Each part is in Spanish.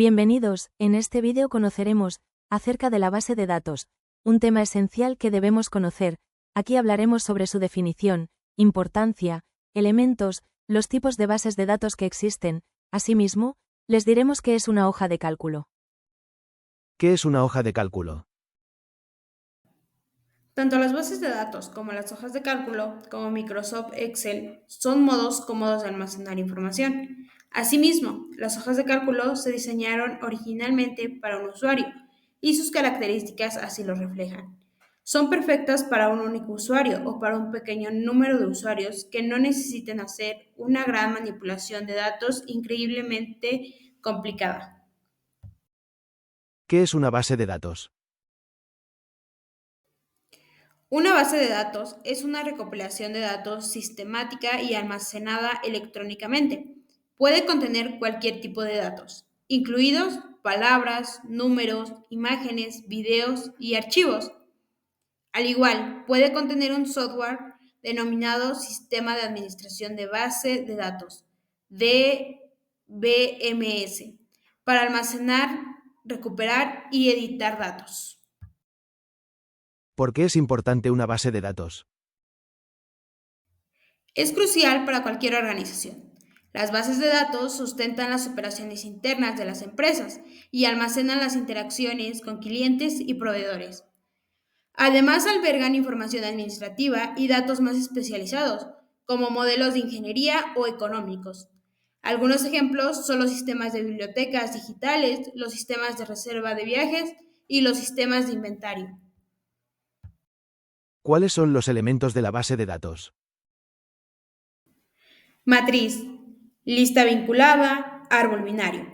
Bienvenidos, en este vídeo conoceremos acerca de la base de datos, un tema esencial que debemos conocer. Aquí hablaremos sobre su definición, importancia, elementos, los tipos de bases de datos que existen. Asimismo, les diremos qué es una hoja de cálculo. ¿Qué es una hoja de cálculo? Tanto las bases de datos como las hojas de cálculo, como Microsoft Excel, son modos cómodos de almacenar información. Asimismo, las hojas de cálculo se diseñaron originalmente para un usuario y sus características así lo reflejan. Son perfectas para un único usuario o para un pequeño número de usuarios que no necesiten hacer una gran manipulación de datos increíblemente complicada. ¿Qué es una base de datos? Una base de datos es una recopilación de datos sistemática y almacenada electrónicamente. Puede contener cualquier tipo de datos, incluidos palabras, números, imágenes, videos y archivos. Al igual, puede contener un software denominado Sistema de Administración de Base de Datos, DBMS, para almacenar, recuperar y editar datos. ¿Por qué es importante una base de datos? Es crucial para cualquier organización. Las bases de datos sustentan las operaciones internas de las empresas y almacenan las interacciones con clientes y proveedores. Además, albergan información administrativa y datos más especializados, como modelos de ingeniería o económicos. Algunos ejemplos son los sistemas de bibliotecas digitales, los sistemas de reserva de viajes y los sistemas de inventario. ¿Cuáles son los elementos de la base de datos? Matriz, lista vinculada, árbol binario.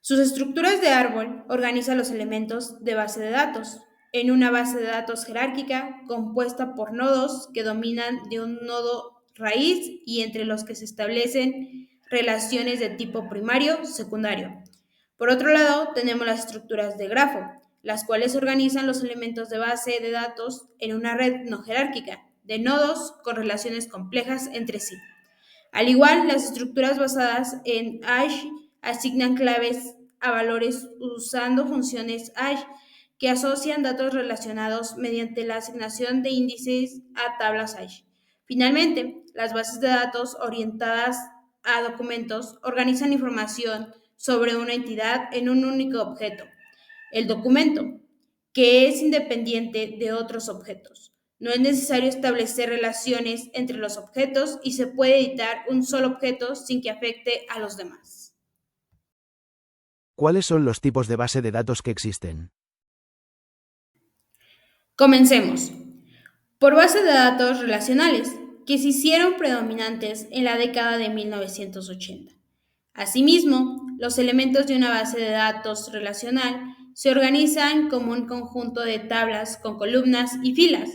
Sus estructuras de árbol organizan los elementos de base de datos en una base de datos jerárquica compuesta por nodos que dominan de un nodo raíz y entre los que se establecen relaciones de tipo primario, secundario. Por otro lado, tenemos las estructuras de grafo, las cuales organizan los elementos de base de datos en una red no jerárquica de nodos con relaciones complejas entre sí. Al igual, las estructuras basadas en hash asignan claves a valores usando funciones hash que asocian datos relacionados mediante la asignación de índices a tablas hash. Finalmente, las bases de datos orientadas a documentos organizan información sobre una entidad en un único objeto, el documento, que es independiente de otros objetos. No es necesario establecer relaciones entre los objetos y se puede editar un solo objeto sin que afecte a los demás. ¿Cuáles son los tipos de base de datos que existen? Comencemos. Por base de datos relacionales, que se hicieron predominantes en la década de 1980. Asimismo, los elementos de una base de datos relacional se organizan como un conjunto de tablas con columnas y filas.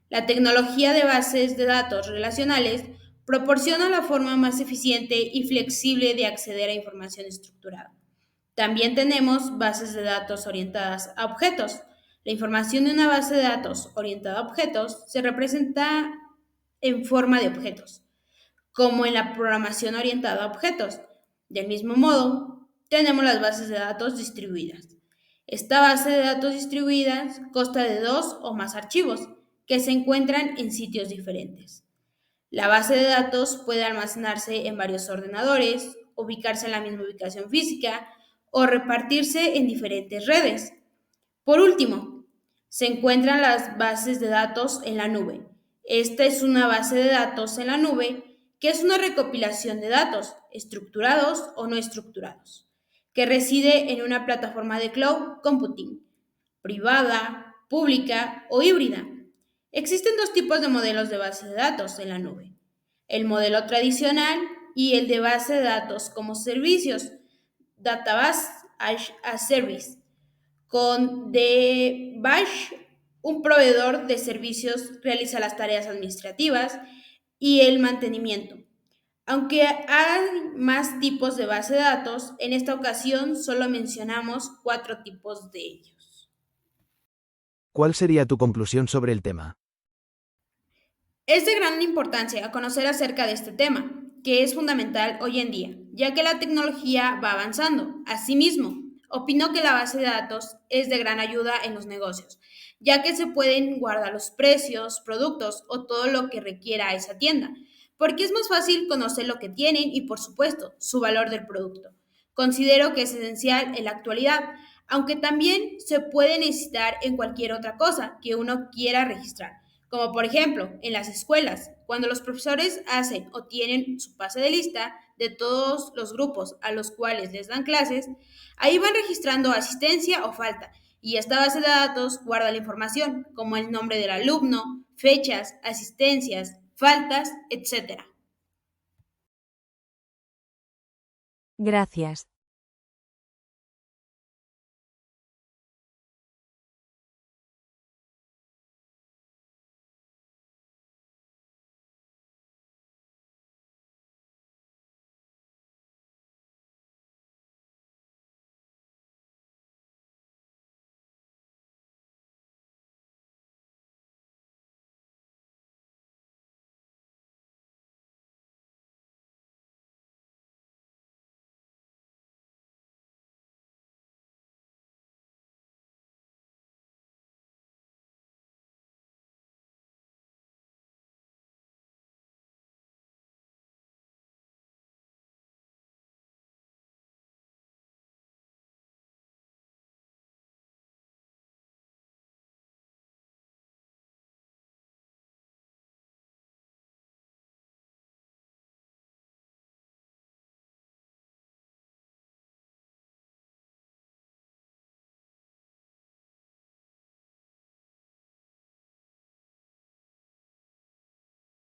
La tecnología de bases de datos relacionales proporciona la forma más eficiente y flexible de acceder a información estructurada. También tenemos bases de datos orientadas a objetos. La información de una base de datos orientada a objetos se representa en forma de objetos, como en la programación orientada a objetos. Del mismo modo, tenemos las bases de datos distribuidas. Esta base de datos distribuidas consta de dos o más archivos que se encuentran en sitios diferentes. La base de datos puede almacenarse en varios ordenadores, ubicarse en la misma ubicación física o repartirse en diferentes redes. Por último, se encuentran las bases de datos en la nube. Esta es una base de datos en la nube que es una recopilación de datos, estructurados o no estructurados, que reside en una plataforma de cloud computing, privada, pública o híbrida. Existen dos tipos de modelos de base de datos en la nube: el modelo tradicional y el de base de datos como servicios, Database as a Service. Con DBash, un proveedor de servicios realiza las tareas administrativas y el mantenimiento. Aunque hay más tipos de base de datos, en esta ocasión solo mencionamos 4 tipos de ellos. ¿Cuál sería tu conclusión sobre el tema? Es de gran importancia conocer acerca de este tema, que es fundamental hoy en día, ya que la tecnología va avanzando. Asimismo, opinó que la base de datos es de gran ayuda en los negocios, ya que se pueden guardar los precios, productos o todo lo que requiera esa tienda, porque es más fácil conocer lo que tienen y, por supuesto, su valor del producto. Considero que es esencial en la actualidad, aunque también se puede necesitar en cualquier otra cosa que uno quiera registrar, como por ejemplo en las escuelas, cuando los profesores hacen o tienen su pase de lista de todos los grupos a los cuales les dan clases, ahí van registrando asistencia o falta, y esta base de datos guarda la información, como el nombre del alumno, fechas, asistencias, faltas, etc. Gracias.